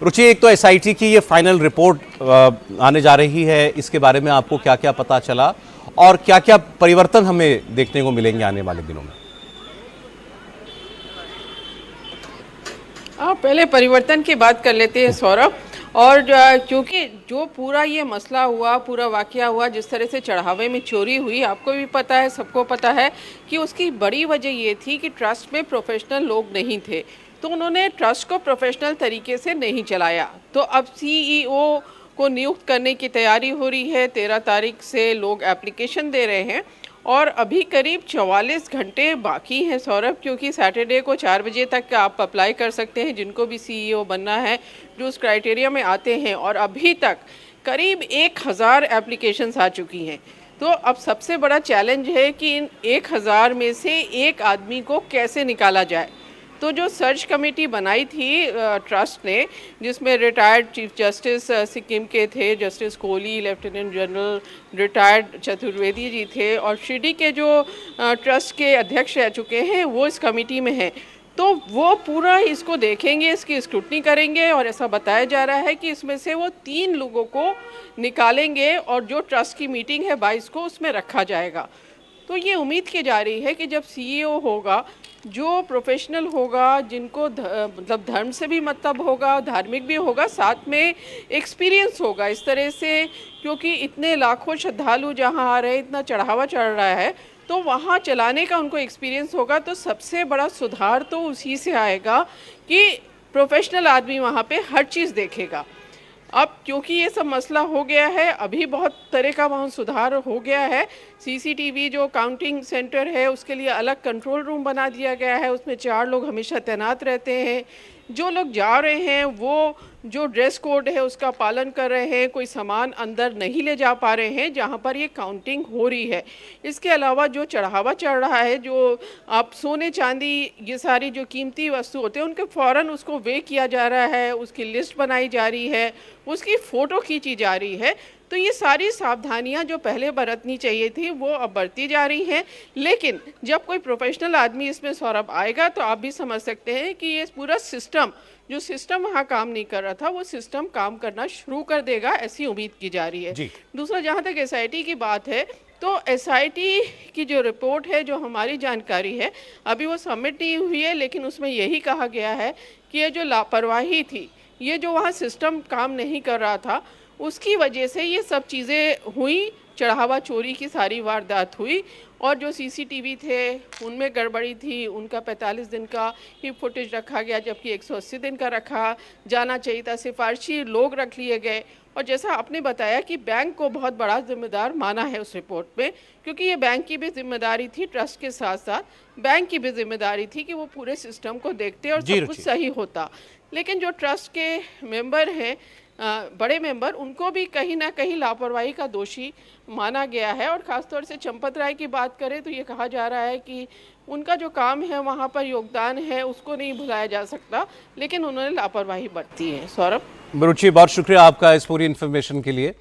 रुचि, एक तो एसआईटी की ये फाइनल रिपोर्ट आने जा रही है, इसके बारे में आपको क्या क्या पता चला और क्या क्या परिवर्तन हमें देखने को मिलेंगे आने वाले दिनों में? पहले परिवर्तन की बात कर लेते हैं सौरभ। और क्योंकि जो पूरा ये मसला हुआ, पूरा वाकया हुआ, जिस तरह से चढ़ावे में चोरी हुई, आपको भी पता है, सबको पता है कि उसकी बड़ी वजह ये थी कि ट्रस्ट में प्रोफेशनल लोग नहीं थे, तो उन्होंने ट्रस्ट को प्रोफेशनल तरीके से नहीं चलाया। तो अब सीईओ को नियुक्त करने की तैयारी हो रही है। 13 तारीख से लोग एप्लीकेशन दे रहे हैं और अभी करीब 44 घंटे बाकी हैं सौरभ, क्योंकि सैटरडे को 4 बजे तक आप अप्लाई कर सकते हैं जिनको भी सीईओ बनना है, जो उस क्राइटेरिया में आते हैं। और अभी तक करीब 1000 एप्लीकेशंस आ चुकी हैं। तो अब सबसे बड़ा चैलेंज है कि इन 1000 में से एक आदमी को कैसे निकाला जाए। तो जो सर्च कमेटी बनाई थी ट्रस्ट ने, जिसमें रिटायर्ड चीफ जस्टिस सिक्किम के थे justice Kohli, lieutenant general retired Chaturvedi ji थे, और शिरडी के जो ट्रस्ट के अध्यक्ष रह चुके हैं वो इस कमेटी में हैं। तो वो पूरा इसको देखेंगे, इसकी स्क्रूटनी करेंगे, और ऐसा बताया जा रहा है कि इसमें से वो 3 लोगों को निकालेंगे और जो ट्रस्ट की मीटिंग है 22 को, उसमें रखा जाएगा। तो ये उम्मीद की जा रही है कि जब सीईओ होगा, जो प्रोफेशनल होगा, जिनको मतलब धर्म से भी मतलब होगा, धार्मिक भी होगा, साथ में एक्सपीरियंस होगा इस तरह से, क्योंकि इतने लाखों श्रद्धालु जहाँ आ रहे हैं, इतना चढ़ावा चढ़ रहा है, तो वहाँ चलाने का उनको एक्सपीरियंस होगा। तो सबसे बड़ा सुधार तो उसी से आएगा कि प्रोफेशनल आदमी वहाँ पे हर चीज़ देखेगा। अब क्योंकि ये सब मसला हो गया है, अभी बहुत तरह का वहाँ सुधार हो गया है। सीसीटीवी जो काउंटिंग सेंटर है उसके लिए अलग कंट्रोल रूम बना दिया गया है, उसमें 4 लोग हमेशा तैनात रहते हैं। जो लोग जा रहे हैं वो जो ड्रेस कोड है उसका पालन कर रहे हैं, कोई सामान अंदर नहीं ले जा पा रहे हैं जहाँ पर ये काउंटिंग हो रही है। इसके अलावा जो चढ़ावा चढ़ रहा है, जो आप सोने चांदी, ये सारी जो कीमती वस्तु होते हैं, उनके फ़ौरन उसको वे किया जा रहा है, उसकी लिस्ट बनाई जा रही है, उसकी फ़ोटो खींची जा रही है। तो ये सारी सावधानियां जो पहले बरतनी चाहिए थी वो अब बरती जा रही हैं। लेकिन जब कोई प्रोफेशनल आदमी इसमें सौरभ आएगा तो आप भी समझ सकते हैं कि ये पूरा सिस्टम, जो सिस्टम वहाँ काम नहीं कर रहा था, वो सिस्टम काम करना शुरू कर देगा, ऐसी उम्मीद की जा रही है। दूसरा, जहाँ तक एसआईटी की बात है, तो एसआईटी की जो रिपोर्ट है, जो हमारी जानकारी है, अभी वो सबमिट नहीं हुई है, लेकिन उसमें यही कहा गया है कि ये जो लापरवाही थी, ये जो वहाँ सिस्टम काम नहीं कर रहा था, उसकी वजह से ये सब चीज़ें हुई, चढ़ावा चोरी की सारी वारदात हुई। और जो सीसीटीवी थे उनमें गड़बड़ी थी, उनका 45 दिन का ही फुटेज रखा गया, जबकि 180 दिन का रखा जाना चाहिए था। सिफारशी लोग रख लिए गए। और जैसा आपने बताया कि बैंक को बहुत बड़ा जिम्मेदार माना है उस रिपोर्ट में, क्योंकि ये बैंक की भी जिम्मेदारी थी, ट्रस्ट के साथ साथ बैंक की भी जिम्मेदारी थी कि वो पूरे सिस्टम को देखते और सब कुछ सही होता। लेकिन जो ट्रस्ट के मेंबर हैं, बड़े मेंबर, उनको भी कहीं ना कहीं लापरवाही का दोषी माना गया है। और ख़ासतौर से चंपत राय की बात करें तो ये कहा जा रहा है कि उनका जो काम है, वहाँ पर योगदान है, उसको नहीं भुलाया जा सकता, लेकिन उन्होंने लापरवाही बरती है। सौरभ, रुचि, बहुत शुक्रिया आपका इस पूरी इन्फॉर्मेशन के लिए।